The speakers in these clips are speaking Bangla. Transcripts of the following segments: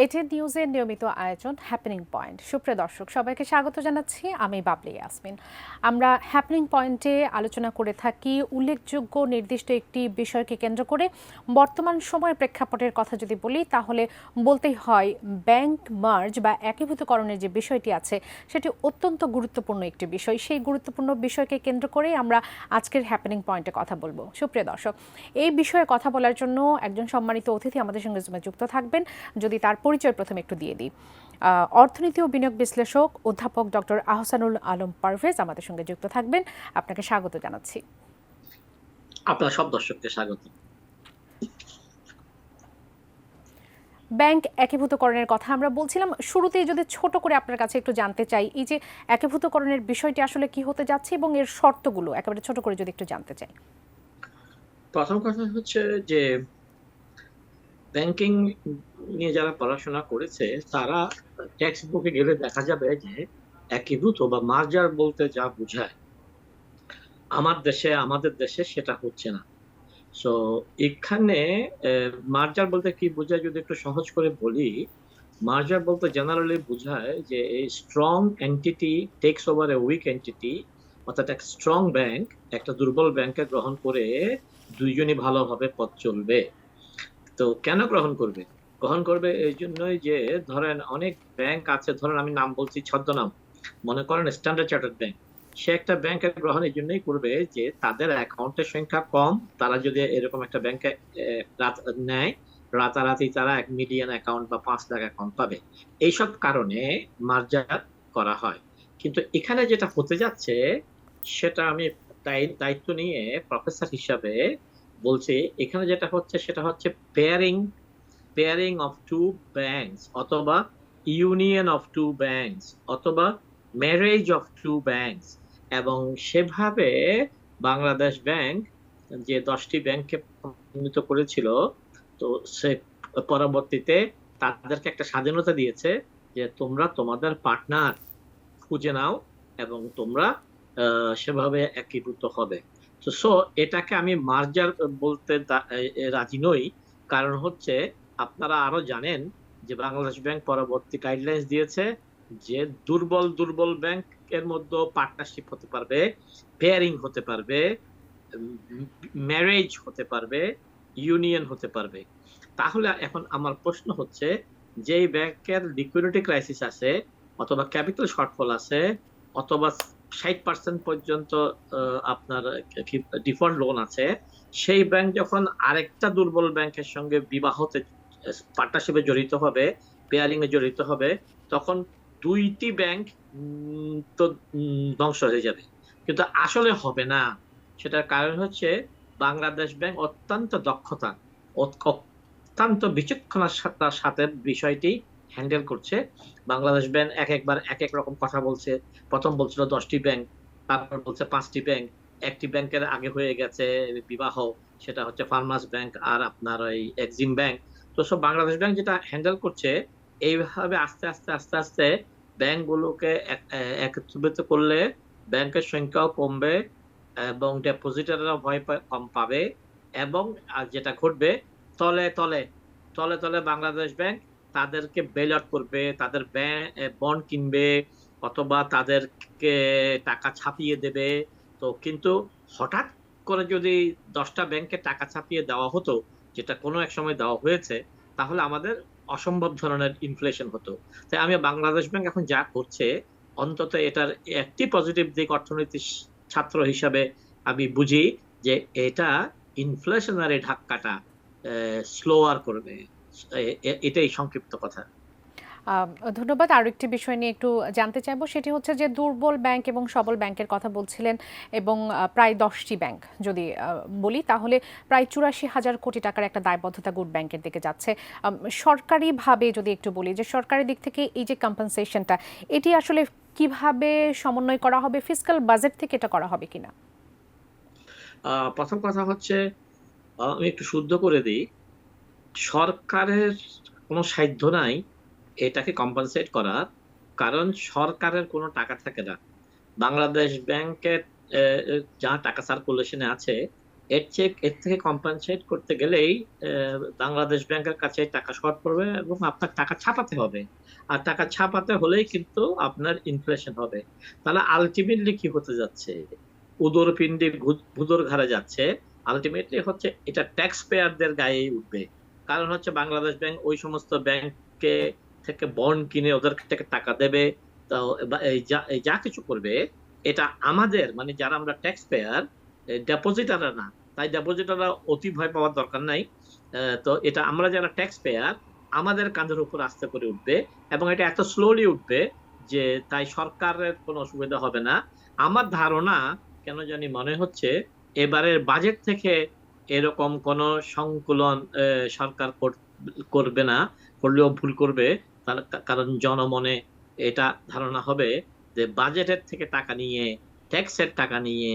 এটি নিউজের নিয়মিত আয়োজন হ্যাপেনিং পয়েন্ট। সুপ্রিয় দর্শক, সবাইকে স্বাগত জানাচ্ছি। আমি বাবলি ইয়াসমিন। আমরা হ্যাপেনিং পয়েন্টে আলোচনা করে থাকি উল্লেখযোগ্য নির্দিষ্ট একটি বিষয়কে কেন্দ্র করে। বর্তমান সময়ের প্রেক্ষাপটের কথা যদি বলি, তাহলে বলতেই হয় ব্যাংক মার্জ বা একীভূতকরণের যে বিষয়টি আছে সেটি অত্যন্ত গুরুত্বপূর্ণ একটি বিষয়। সেই গুরুত্বপূর্ণ বিষয়কে কেন্দ্র করেই আমরা আজকের হ্যাপেনিং পয়েন্টে কথা বলবো। সুপ্রিয় দর্শক, এই বিষয়ে কথা বলার জন্য একজন সম্মানিত অতিথি আমাদের সঙ্গে জুমে যুক্ত থাকবেন। যদি তার পরিচয় প্রথমে একটু দিয়ে দিই। অর্থনীতি ও বিনিয়োগ বিশ্লেষক অধ্যাপক ডক্টর আহসানুল আলম পারভেজ আমাদের সঙ্গে যুক্ত থাকবেন। আপনাকে স্বাগত জানাচ্ছি। আপনার সব দর্শককে স্বাগত। ব্যাংক একীভূতকরণের কথা আমরা বলছিলাম, শুরুতেই যদি ছোট করে আপনার কাছে একটু জানতে চাই, এই যে একীভূতকরণের বিষয়টি আসলে কি হতে যাচ্ছে এবং এর শর্তগুলো একেবারে ছোট করে যদি একটু জানতে চাই। প্রথম কথা হচ্ছে যে ব্যাংকিং নিয়ে যারা পড়াশোনা করেছে তারা টেক্সট বুকে গেলে দেখা যাবে যে একীভূত বা মার্জার বলতে যা বোঝায় আমাদের দেশে সেটা হচ্ছে না। সো এখানে মার্জার বলতে কি বোঝায় যদি একটু সহজ করে বলি, মার্জার বলতে জেনারেলি বোঝায় যে এই strong entity takes over a weak entity, অর্থাৎ এক স্ট্রং ব্যাংক একটা দুর্বল ব্যাংকে গ্রহণ করে দুইজনই ভালোভাবে পথ চলবে। তো কেন গ্রহণ করবে? গ্রহণ করবে এই জন্যই যে ধরেন অনেক ব্যাংক আছে, ধরেন আমি নাম বলছি ছদ্মনাম, মনে করেন স্ট্যান্ডার্ড চার্টার্ড ব্যাংক। সে একটা ব্যাংকের গ্রহণ এই জন্যই করবে যে তাদের অ্যাকাউন্টের সংখ্যা কম, তারা যদি এরকম একটা ব্যাংকে নেয়, রাতারাতি তারা 1 মিলিয়ন অ্যাকাউন্ট বা 5 লাখ অ্যাকাউন্ট পাবে। এইসব কারণে মার্জার করা হয়। কিন্তু এখানে যেটা হতে যাচ্ছে সেটা আমি দায়িত্ব নিয়ে প্রফেসর হিসাবে বলছি, এখানে যেটা হচ্ছে সেটা হচ্ছে pairing pairing of two banks, অথবা ইউনিয়ন অফ টু ব্যাংকস, অথবা ম্যারেজ অফ টু ব্যাংকস। এবং সেভাবে বাংলাদেশ ব্যাংক যে 10টি ব্যাংককে উন্নীত করেছিল, তো সে পরবর্তীতে তাদেরকে একটা স্বাধীনতা দিয়েছে যে তোমরা তোমাদের পার্টনার খুঁজে নাও এবং তোমরা সেভাবে একীভূত হবে। তো সো এটাকে আমি মার্জার বলতে রাজি নই। কারণ হচ্ছে আপনারা আরো জানেন যে বাংলাদেশ ব্যাংক পরবর্তী গাইডলাইন্স দিয়েছে যে দুর্বল দুর্বল ব্যাংকের মধ্যে পার্টনারশিপ হতে পারবে, পেয়ারিং হতে পারবে, ম্যারেজ হতে পারবে, ইউনিয়ন হতে পারবে। তাহলে এখন আমার প্রশ্ন হচ্ছে, যেই ব্যাংকের লিকুইডিটি ক্রাইসিস আছে, অথবা ক্যাপিটাল শর্টফল আছে, অথবা 60% পর্যন্ত আপনার ডিফল্ট লোন আছে, সেই ব্যাংক যখন আরেকটা দুর্বল ব্যাংকের সঙ্গে বিবাহতে পার্টনারশিপে জড়িত হবে, পেয়ারিং এ জড়িত হবে, তখন দুইটি ব্যাংক তো ধ্বংস হয়ে যাবে। কিন্তু আসলে হবে না। সেটার কারণ হচ্ছে বাংলাদেশ ব্যাংক অত্যন্ত দক্ষতা, অত্যন্ত বিচক্ষণতার সাথে বিষয়টি হ্যান্ডেল করছে। বাংলাদেশ ব্যাংক একবার এক এক রকম কথা বলছে। প্রথম বলছিল 10টি ব্যাংক, তারপর বলছে 5টি ব্যাংক। একটি ব্যাংকের আগে হয়ে গেছে বিবাহ, সেটা হচ্ছে ফার্মার্স ব্যাংক আর আপনার ওই এক্সিম ব্যাংক। তো সব বাংলাদেশ ব্যাংক যেটা হ্যান্ডেল করছে, এইভাবে আস্তে আস্তে আস্তে আস্তে ব্যাংকগুলোকে একত্রিত করলে ব্যাংকের সংখ্যাও কমবে এবং ডেপোজিটাররা কম পাবে। এবং যেটা ঘটবে, তলে তলে তলে তলে বাংলাদেশ ব্যাংক তাদেরকে বেল আউট করবে, তাদের বন্ড কিনবে, অথবা তাদেরকে টাকা ছাপিয়ে দেবে। তো কিন্তু হঠাৎ করে যদি 10টা ব্যাংকে টাকা ছাপিয়ে দেওয়া হতো, যেটা কোনো এক সময় দেওয়া হয়েছে, তাহলে আমাদের অসম্ভব ধরনের ইনফ্লেশন হতো। তাই আমি বাংলাদেশ ব্যাংক এখন যা করছে, অন্তত এটার একটি পজিটিভ দিক অর্থনীতির ছাত্র হিসাবে আমি বুঝি যে এটা ইনফ্লেশনারি ধাক্কাটা স্লোয়ার করবে। এটাই সংক্ষিপ্ত কথা। ধন্যবাদ। আরও একটি বিষয় নিয়ে একটু জানতে চাইবো, সেটি হচ্ছে যে দুর্বল ব্যাংক এবং সবল ব্যাংকের কথা বলছিলেন, এবং প্রায় 10টি ব্যাংক যদি বলি, তাহলে প্রায় 84,000 কোটি টাকার একটা দায়বদ্ধতা গুড ব্যাংকের দিকে যাচ্ছে। সরকারিভাবে যদি একটু বলি, যে সরকারি দিক থেকে এই যে কম্পেনসেশনটা, এটি আসলে কিভাবে সমন্বয় করা হবে? ফিসকাল বাজেট থেকে এটা করা হবে কিনা? প্রথম কথা হচ্ছে, আমি একটু শুদ্ধ করে দিই, সরকারের কোনো সাধ্য নাই এটাকে কম্পেনসেট করার। কারণ সরকারের কোনো টাকা থাকে না। বাংলাদেশ ব্যাংকের যা টাকা সার্কুলেশনে আছে, এর থেকে কম্পেনসেট করতে গেলেই বাংলাদেশ ব্যাংকের কাছে টাকা শর্ট পড়বে এবং আপনার টাকা ছাপাতে হবে। আর টাকা ছাপাতে হলেই কিন্তু আপনার ইনফ্লেশন হবে। তাহলে আলটিমেটলি কি হতে যাচ্ছে? উদর পিণ্ডি ভুদর ঘাড়ে যাচ্ছে। আলটিমেটলি হচ্ছে এটা ট্যাক্স পেয়ারদের গায়ে উঠবে। কারণ হচ্ছে বাংলাদেশ ব্যাংক ওই সমস্ত ব্যাংককে থেকে বন্ড কিনে ওদের থেকে টাকা দেবে। তো এই যা কিছু করবে, এটা আমাদের মানে যারা আমরা ট্যাক্স পেয়ার, ডেপোজিটাররা না। তাই ডেপোজিটাররা অতি ভয় পাওয়ার দরকার নাই। তো এটা আমরা যারা ট্যাক্স পেয়ার, আমাদের কাঁধের উপর আস্তে করে উঠবে এবং এটা এত স্লোলি উঠবে যে তাই সরকারের কোনো অসুবিধা হবে না। আমার ধারণা, কেন জানি মনে হচ্ছে এবারের বাজেট থেকে এরকম কোন সংকুলন সরকার করবে না। করলেও ভুল করবে। কারণ জনমনে এটা ধারণা হবে যে বাজেটের থেকে টাকা নিয়ে, ট্যাক্সের টাকা নিয়ে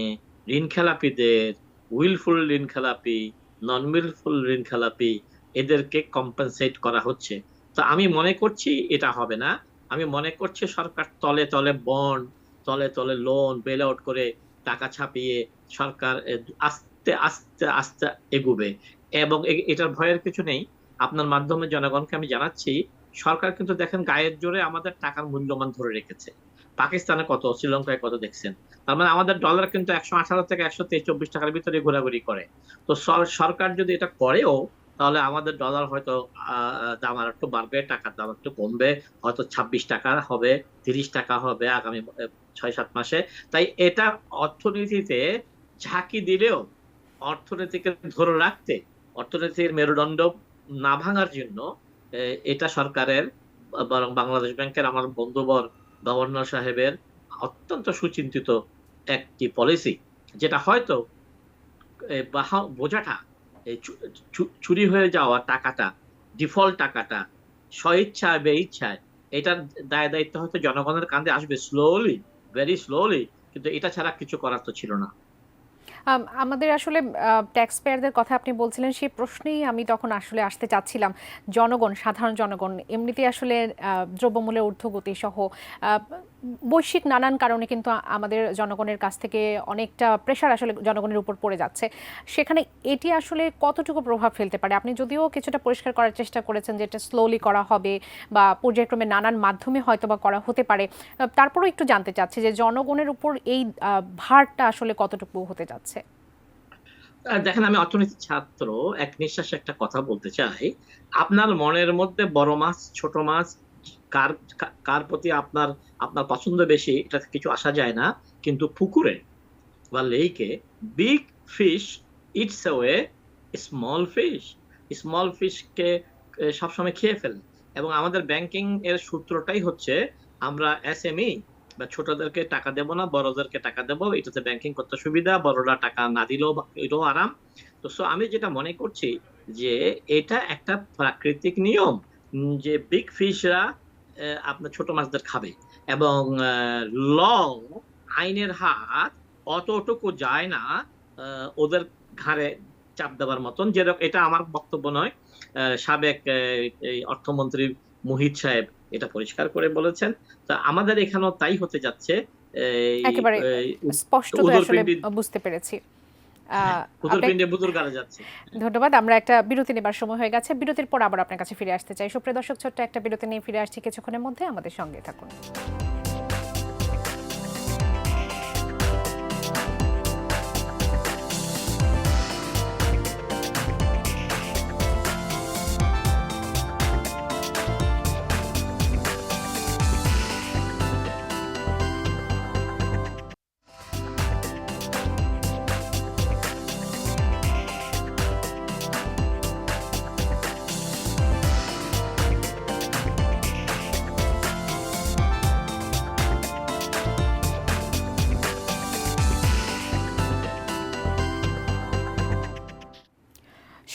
ঋণ খেলাপিদের, উইলফুল ঋণ খেলাপি, নন উইলফুল ঋণ খেলাপি, এদেরকে কম্পেনসেট করা হচ্ছে। তো আমি মনে করছি এটা হবে না। আমি মনে করছি সরকার তলে তলে বন্ড, তলে তলে লোন বেল আউট করে টাকা ছাপিয়ে সরকার আস্তে আস্তে আস্তে এগুবে। এবং এটার ভয়ের কিছু নেই। আপনার মাধ্যমে জনগণকে আমি জানাচ্ছি, সরকার কিন্তু দেখেন গায়ের জোরে আমাদের টাকার মূল্যমান ধরে রেখেছে। পাকিস্তানে কত, শ্রীলঙ্কায় কত দেখছেন। তার মানে আমাদের ডলার কিন্তু 118 থেকে 123-24 টাকার ভিতরে ঘোরাঘুরি করে। তো সরকার যদি এটা করেও, তাহলে আমাদের ডলার হয়তো দাম আর একটু বাড়বে, টাকার দাম একটু কমবে। হয়তো 26 টাকা হবে, 30 টাকা হবে আগামী 6-7 মাসে। তাই এটা অর্থনীতিতে ঝাঁকি দিলেও, অর্থনীতিকে ধরে রাখতে, অর্থনীতির মেরুদণ্ড না ভাঙার জন্য এটা সরকারের, বরং বাংলাদেশ ব্যাংকের আমার বন্ধুবর গভর্নর সাহেবের অত্যন্ত সুচিন্তিত একটি পলিসি, যেটা হয়তো বোঝাটা, চুরি হয়ে যাওয়া টাকাটা, ডিফল্ট টাকাটা স্বইচ্ছায় বেইচ্ছায়, এটার দায় দায়িত্ব হয়তো জনগণের কাঁধে আসবে স্লোলি, ভেরি স্লোলি। কিন্তু এটা ছাড়া কিছু করার তো ছিল না। আমাদের আসলে ট্যাক্স পেয়ারদের কথা আপনি বলছিলেন, সেই প্রশ্নেই আমি তখন আসলে আসতে চাচ্ছিলাম। জনগণ, সাধারণ জনগণ এমনিতেই আসলে দ্রব্যমূল্যের ঊর্ধ্বগতি সহ বৈশ্বিক নানান কারণে কিন্তু আমাদের জনগণের কাছ থেকে অনেকটা প্রেশার আসলে জনগণের উপর পড়ে যাচ্ছে। সেখানে এটি আসলে কতটুকু প্রভাব ফেলতে পারে? আপনি যদিও কিছুটা পরিষ্কার করার চেষ্টা করেছেন যে এটা স্লোলি করা হবে বা পর্যায়ক্রমে নানান মাধ্যমে হয়তো বা করা হতে পারে, তারপরেও একটু জানতে চাচ্ছি যে জনগণের উপর এই ভারটা আসলে কতটুকু হতে যাচ্ছে। দেখেন, আমি অর্থনীতির ছাত্র, এক নিঃশ্বাসে একটা কথা বলতে চাই। আপনার মনের মধ্যে বড় মাছ ছোট মাছ কার কার প্রতি আপনার আপনার পছন্দ বেশি, এটা কিছু আসা যায় না। কিন্তু পুকুরে বা লেইকে big fish eats away small fish. Small ফিশকে সবসময় খেয়ে ফেলে। এবং আমাদের ব্যাংকিং এর সূত্রটাই হচ্ছে, আমরা এসএমই বা ছোটদেরকে টাকা দেব না, বড়দেরকে টাকা দেব। এটাতে ব্যাংকিং করতে সুবিধা, বড়রা টাকা না দিলেও এটাও আরাম। তো আমি যেটা মনে করছি যে এটা একটা প্রাকৃতিক নিয়ম, যে বিগ ফিশরা আপনার ছোট মাছদের খাবে। এবং ল, আইনের হাত অতটুকু যায় না ওদের ঘাড়ে চাপ দেওয়ার মতন। যেরকম, এটা আমার বক্তব্য নয়, সাবেক এই অর্থমন্ত্রী মুহিত সাহেব এটা পরিষ্কার করে বলেছেন। তা আমাদের এখানেও তাই হতে যাচ্ছে। একেবারে স্পষ্টত আসলে বুঝতে পেরেছি। উদরপিণ্ডে বুদুর গাড়ে যাচ্ছে। ধন্যবাদ। আমরা একটা বিরতি নেবার সময় হয়ে গেছে। বিরতির পর আবার আপনার কাছে ফিরে আসতে চাই। সুপ্রিয় দর্শক, ছোট্ট একটা বিরতি নিয়ে ফিরে আসছি কিছুক্ষণের মধ্যে, আমাদের সঙ্গে থাকুন।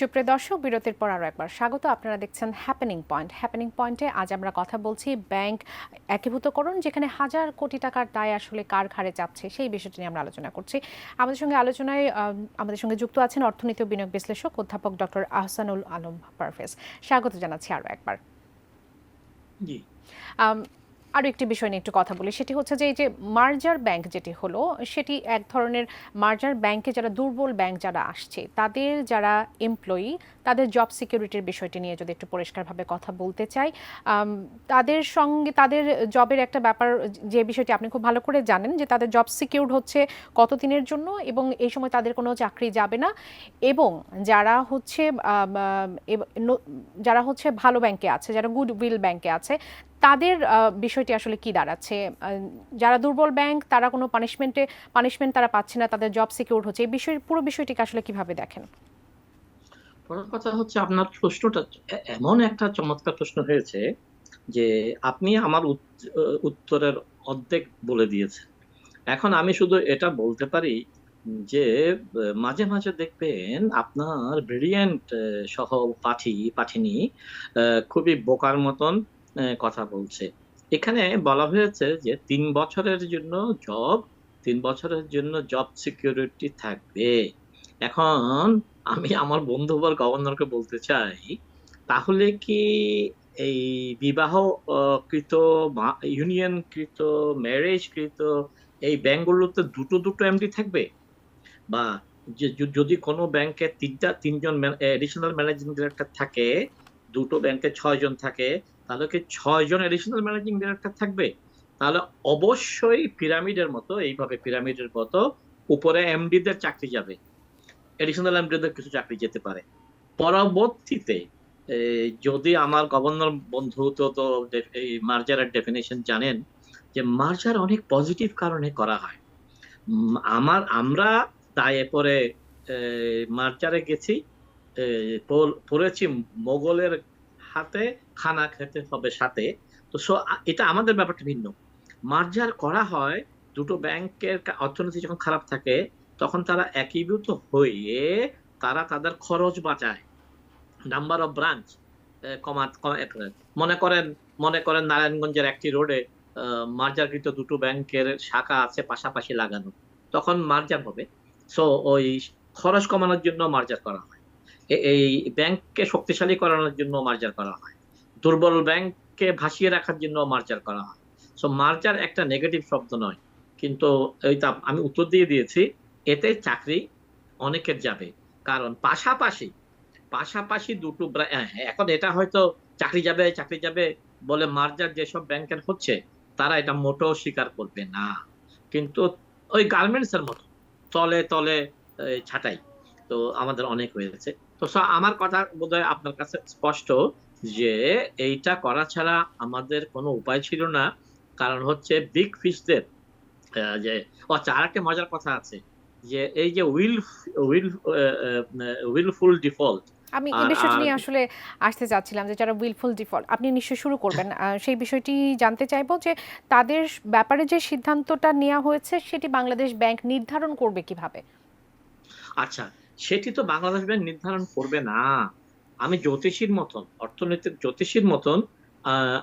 সুপ্রিয় দর্শক, বিরতির পর আরও একবার স্বাগত। আপনারা দেখছেন হ্যাপেনিং পয়েন্ট। হ্যাপেনিং পয়েন্টে আজ আমরা কথা বলছি ব্যাংক একীভূতকরণ, যেখানে হাজার কোটি টাকার দায় আসলে কার ঘাড়ে চাপছে সেই বিষয়টি নিয়ে আমরা আলোচনা করছি। আমাদের সঙ্গে যুক্ত আছেন অর্থনীতি ও বিনিয়োগ বিশ্লেষক অধ্যাপক ডক্টর আহসানুল আলম পারভেজ। স্বাগত জানাচ্ছি আরও একবার। আরও একটি বিষয় নিয়ে একটু কথা বলি, সেটি হচ্ছে যে এই যে মার্জার ব্যাংক যেটি হলো, সেটি এক ধরনের মার্জার ব্যাংকে যারা দুর্বল ব্যাংক যারা আসছে তাদের যারা এমপ্লয়ি, তাদের জব সিকিউরিটির বিষয়টি নিয়ে যদি একটু পরিষ্কারভাবে কথা বলতে চাই। তাদের সঙ্গে তাদের জবের একটা ব্যাপার, যে বিষয়টি আপনি খুব ভালো করে জানেন, যে তাদের জব সিকিউরড হচ্ছে কত দিনের জন্য এবং এই সময় তাদের কোনো চাকরি যাবে না। এবং যারা হচ্ছে যারা হচ্ছে ভালো ব্যাংকে আছে, যারা গুড উইল ব্যাংকে আছে, তাদের বিষয়টি আসলে কি দাঁড়াচ্ছে? যারা দুর্বল ব্যাংক তারা কোনো পানিশমেন্ট তারা পাচ্ছে না, তাদের জব সিকিউর হচ্ছে, এই পুরো বিষয়টিকে আসলে কিভাবে দেখেন? বড় কথা হচ্ছে আপনার প্রশ্নটা এমন একটা চমৎকার প্রশ্ন হয়েছে যে আপনি আমার উত্তরের অর্ধেক বলে দিয়েছেন। এখন আমি শুধু এটা বলতে পারি যে মাঝে মাঝে দেখবেন আপনার ব্রিলিয়েন্ট পাঠিনী খুবই বোকার মতন কথা বলছে। এখানে বলা হয়েছে যে 3 বছরের জন্য জব 3 বছরের জন্য জব সিকিউরিটি থাকবে। এখন আমি আমার বন্ধু বা গভর্নরকে বলতে চাই, তাহলে কি এই বিবাহ কৃত ইউনিয়ন কৃত ম্যারেজ কৃত এই ব্যাংকগুলোতে দুটো দুটো এমডি থাকবে? বা যদি কোনো ব্যাংকে তিনজন এডিশনাল ম্যানেজিং ডিরেক্টর থাকে, দুটো ব্যাংকে 6 জন থাকে, তাহলে কি 6 জন এডিশনাল ম্যানেজিং ডিরেক্টর থাকবে? তাহলে অবশ্যই পিরামিডের মতো, এইভাবে পিরামিডের মতো উপরে এমডি দের চাকরি যাবে, এডিশনাল এমডি দের কিছু চাকরি যেতে পারে। পরবর্তীতে যদি আমার গভর্নর বন্ধু তো এই মার্জারের ডেফিনেশন জানেন, যে মার্জার অনেক পজিটিভ কারণে করা হয়। আমরা দায়ে পরে মার্জারে গেছি, পড়েছি মোগলের হাতে খানা খেতে হবে সাথে। তো এটা আমাদের ব্যাপারটা ভিন্ন। মার্জার করা হয় দুটো ব্যাংকের অর্থনীতি যখন খারাপ থাকে, তখন তারা একীভূত হয়ে তারা তাদের খরচ বাঁচায়, নাম্বার অফ ব্রাঞ্চ মনে করেন নারায়ণগঞ্জের একটি রোডে মার্জারকৃত দুটো ব্যাংকের শাখা আছে পাশাপাশি লাগানো, তখন মার্জার হবে। সো ওই খরচ কমানোর জন্য মার্জার করা হয়, এই ব্যাংককে শক্তিশালী করানোর জন্য মার্জার করা হয়, দুর্বল ব্যাংককে ভাসিয়ে রাখার জন্য মার্জার করা হয়। সো মার্জার একটা নেগেটিভ শব্দ নয়, কিন্তু এইটা আমি উত্তর দিয়ে দিয়েছি, এতে চাকরি অনেকের যাবে। কারণ পাশাপাশি পাশাপাশি দুটো এখন এটা হয়তো চাকরি যাবে বলে মার্জার যেসব ব্যাংকের হচ্ছে তারা এটা মোটেও স্বীকার করবে না, কিন্তু ওই গার্মেন্টস এর মতো তলে তলে ছাঁটাই তো আমাদের অনেক হয়েছে। তো আমার কথা বোধহয় আপনার কাছে স্পষ্ট যে এইটা করা ছাড়া আমাদের কোনো উপায় ছিল না। কারণ হচ্ছে বিগ ফিশদের যে আর একটা মজার কথা আছে, যে এই যে উইলফুল ডিফল্ট, আমি এই বিষয়টি নিয়ে আসলে আসতে চাচ্ছিলাম, যে যারা উইলফুল ডিফল্ট, আপনি নিশ্চয়ই শুরু করবেন, সেই বিষয়টি জানতে চাইবো, যে তাদের ব্যাপারে যে সিদ্ধান্তটা নেওয়া হয়েছে সেটি বাংলাদেশ ব্যাংক নির্ধারণ করবে কিভাবে? আচ্ছা, সেটি তো বাংলাদেশ ব্যাংক নির্ধারণ করবে না। আমি জ্যোতিষীর মতন, অর্থনৈতিক জ্যোতিষীর মতন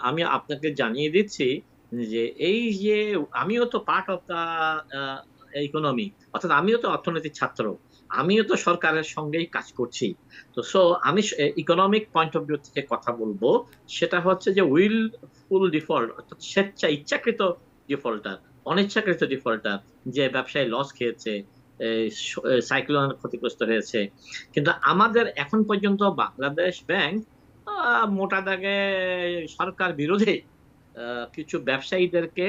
আমি আপনাকে জানিয়ে দিচ্ছি যে এই যে আমিও তো পার্ট অফ দা ইকোনমি, অর্থাৎ আমিও তো অর্থনীতির ছাত্র, আমিও তো সরকারের সঙ্গেই কাজ করছি। তো আমি ইকোনমিক পয়েন্ট অফ ভিউ থেকে কথা বলবো। সেটা হচ্ছে যে উইলফুল ডিফল্ট, অর্থাৎ ইচ্ছাকৃত ডিফল্টার, অনিচ্ছাকৃত ডিফল্টার, যে ব্যবসায়ী লস খেয়েছে, সাইক্লোন ক্ষতিগ্রস্ত হয়েছে। কিন্তু আমাদের এখন পর্যন্ত বাংলাদেশ ব্যাংক মোটা দাগে সরকার বিরোধী কিছু ব্যবসায়ীদেরকে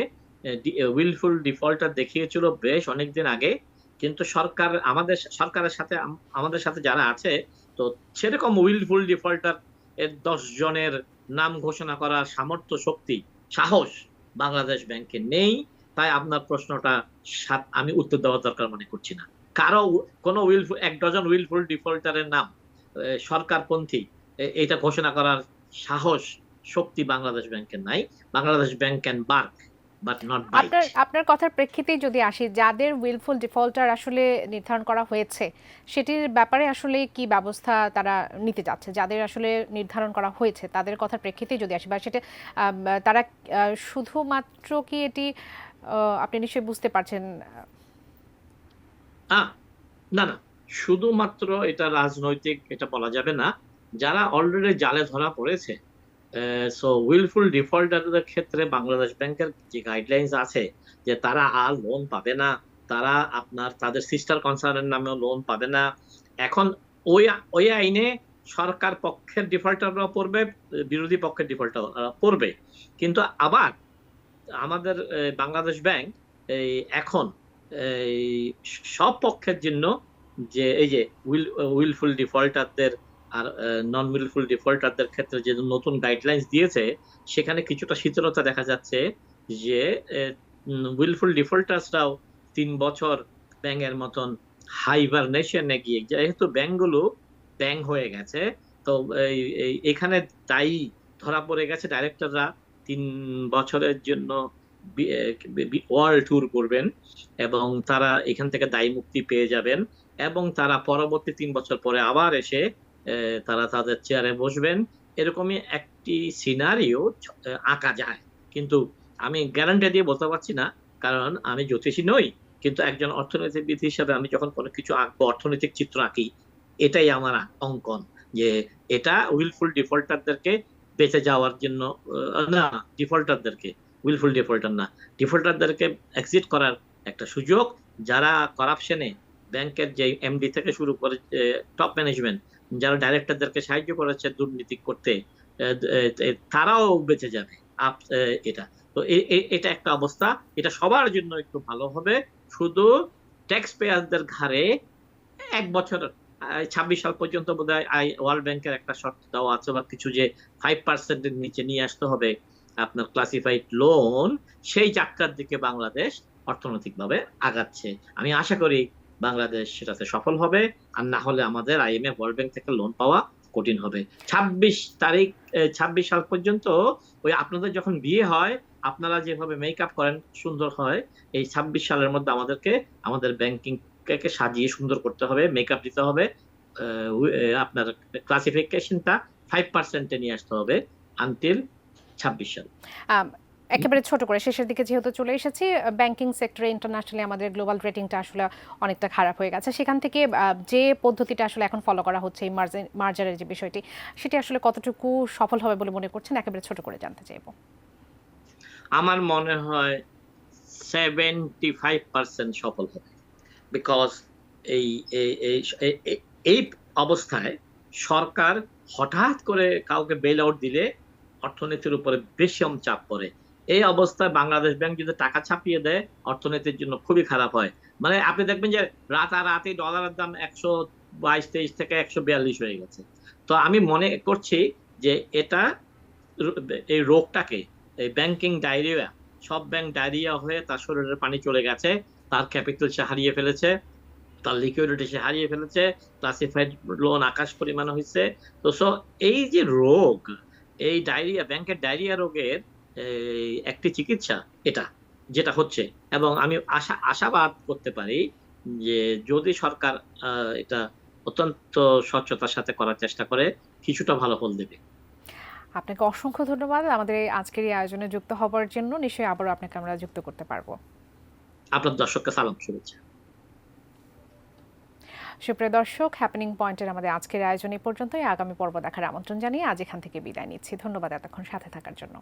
উইলফুল ডিফল্টার দেখিয়েছিল বেশ অনেকদিন আগে, কিন্তু সরকারের সাথে আমাদের সাথে যারা আছে, তো সেরকম উইলফুল ডিফল্টার 10 জনের নাম ঘোষণা করার সামর্থ্য, শক্তি, সাহস বাংলাদেশ ব্যাংকে নেই। তাই আপনার প্রশ্নটা আমি উত্তর দেওয়ার দরকার মনে করছি না। কারো কোনো 1 ডজন উইলফুল ডিফল্টারের নাম সরকারপন্থী এটা ঘোষণা করার সাহস, শক্তি বাংলাদেশ ব্যাংকের নাই। Bangladesh bank can bark but not bite. আপনার কথার প্রেক্ষিতেই যদি আসি, যাদের উইলফুল ডিফল্টার আসলে নির্ধারণ করা হয়েছে সেটির ব্যাপারে আসলে কি ব্যবস্থা তারা নিতে যাচ্ছে, যাদের আসলে নির্ধারণ করা হয়েছে তাদের কথার প্রেক্ষিতেই যদি আসি, বা সেটা তারা শুধুমাত্র কি এটি, আপনি নিশ্চয়ই বুঝতে পারছেন। না না, শুধুমাত্র এটা রাজনৈতিক এটা বলা যাবে না। যারা অলরেডি জালে ধরা পড়েছে, সো উইলফুল ডিফল্টারদের ক্ষেত্রে বাংলাদেশ ব্যাংকের যে গাইডলাইন্স আছে যে তারা আর লোন পাবে না, তারা আপনার তাদের সিস্টার কনসার্নের নামেও লোন পাবে না। এখন ওই ওই আইনে সরকার পক্ষের ডিফল্টাররা পড়বে, বিরোধী পক্ষের ডিফল্টাররা পড়বে। কিন্তু আবার আমাদের বাংলাদেশ ব্যাংক এই এখন এই সব পক্ষের জন্য যে এই যে উইলফুল ডিফল্টারদের আর নন উইলফুল ডিফল্টারদের ক্ষেত্রে যে নতুন গাইডলাইন্স দিয়েছে, সেখানে কিছুটা শিথিলতা দেখা যাচ্ছে যে উইলফুল ডিফল্টার্সরাও 3 বছর ব্যাংকের মতন হাইবারনেশনে গিয়ে, যেহেতু ব্যাংকগুলো ব্যাংক হয়ে গেছে, তো এখানে দায়ী ধরা পড়ে গেছে ডাইরেক্টররা 3 বছরের জন্য ওয়ার্ল্ড ট্যুর করবেন এবং তারা এখান থেকে দায়ী মুক্তি পেয়ে যাবেন এবং তারা পরবর্তী 3 বছর পরে আবার এসে তারা তাদের চেয়ারে বসবেন। এরকমই একটি সিনারিও আঁকা যায়, কিন্তু আমি গ্যারান্টি দিয়ে বলতে পারছি না, কারণ আমি জ্যোতিষী নই। কিন্তু একজন অর্থনীতিবিদ হিসাবে আমি যখন কোনো কিছু আঁকবো, অর্থনৈতিক চিত্র আঁকি, এটাই আমার অঙ্কন, যে এটা উইলফুল ডিফল্টারদেরকে বেঁচে যাওয়ার জন্য, না ডিফল্টারদেরকে, উইলফুল ডিফল্টার না, ডিফল্টারদেরকে এক্সিট করার একটা সুযোগ। যারা করাপশনে, ব্যাংকের যে এমডি থেকে শুরু করে টপ ম্যানেজমেন্ট, যারা ডাইরেক্টরদেরকে সাহায্য করেছে দুর্নীতি করতে, তারাও বেঁচে যাবে। এটা তো এটা একটা অবস্থা, এটা সবার জন্য একটু ভালো হবে। শুধু ট্যাক্স পেয়ারদের ঘাড়ে 1 বছর 26 সাল পর্যন্ত বোধহয় ওয়ার্ল্ড ব্যাংকের একটা শর্ত দেওয়া আছে বা কিছু, যে 5% নিচে নিয়ে আসতে হবে আপনার ক্লাসিফাইড লোন। সেই যাত্রার দিকে বাংলাদেশ অর্থনৈতিকভাবে আগাচ্ছে। আমি আশা করি বাংলাদেশ সেটাতে সফল হবে, আর না হলে আমাদের আইএমএফ ওয়ার্ল্ড ব্যাংক থেকে লোন পাওয়া কঠিন হবে। 26 সাল পর্যন্ত ওই আপনাদের যখন বিয়ে হয়, আপনারা যেভাবে মেকআপ করেন সুন্দর হয়, এই 26 সালের মধ্যে আমাদেরকে আমাদের ব্যাংকিং কে সাজিয়ে সুন্দর করতে হবে, মেকআপ দিতে হবে, আপনার ক্লাসিফিকেশনটা 5% নিয়ে আসতে হবে আনটিল 26 সাল। একেবারে ছোট করে শেষের দিকে যেহেতু চলে এসেছি, ব্যাংকিং সেক্টরে ইন্টারন্যাশনালি আমাদের গ্লোবাল রেটিংটা আসলে অনেকটা খারাপ হয়ে গেছে। সেখান থেকে যে পদ্ধতিটা আসলে এখন ফলো করা হচ্ছে, এই মার্জারের যে বিষয়টি, সেটি আসলে কতটুকু সফল হবে বলে মনে করছেন, একেবারে ছোট করে জানতে চাইবো। আমার মনে হয় 75% সফল হবে, বিকজ এই এই- এই এই- এই অবস্থায় সরকার হঠাৎ করে কাউকে বেল আউট দিলে অর্থনীতির উপরে ভীষণ চাপ পড়ে। এই অবস্থায় বাংলাদেশ ব্যাংক যদি টাকা ছাপিয়ে দেয়, অর্থনীতির জন্য খুবই খারাপ হয়। মানে আপনি দেখবেন যে রাতারাতি ডলারের দাম 122-23 থেকে 142 হয়ে গেছে। তো আমি মনে করছি যে এটা, এই রোগটাকে, এই ব্যাংকিং ডায়রিয়া, সব ব্যাংক ডায়রিয়া হয়ে তার শরীরের পানি চলে গেছে, তার ক্যাপিটাল সে হারিয়ে ফেলেছে, তার লিকুইডিটি সে হারিয়ে ফেলেছে, ক্লাসিফাইড লোন আকাশ পরিমাণ হয়েছে। তো এই যে রোগ, এই ডায়রিয়া, ব্যাংকের ডায়রিয়া রোগের একটি চিকিৎসা এটা, যেটা হচ্ছে। এবং আমি আশাবাদ করতে পারি যে যদি সরকার এটা অত্যন্ত স্বচ্ছতার সাথে করার চেষ্টা করে, কিছুটা ভালো ফল দেবে। আপনাকে অসংখ্য ধন্যবাদ আমাদের এই আজকের এই আয়োজনে যুক্ত হবার জন্য। নিশ্চয়ই আবারও আপনাকে আমরা যুক্ত করতে পারবো। আপনার দর্শককে সালাম, শুভেচ্ছা। সুপ্রিয় দর্শক, হ্যাপেনিং পয়েন্টের আমাদের আজকের আয়োজন এই পর্যন্তই। আগামী পর্ব দেখার আমন্ত্রণ জানিয়ে আজ এখান থেকে বিদায় নিচ্ছি। ধন্যবাদ এতক্ষণ সাথে থাকার জন্য।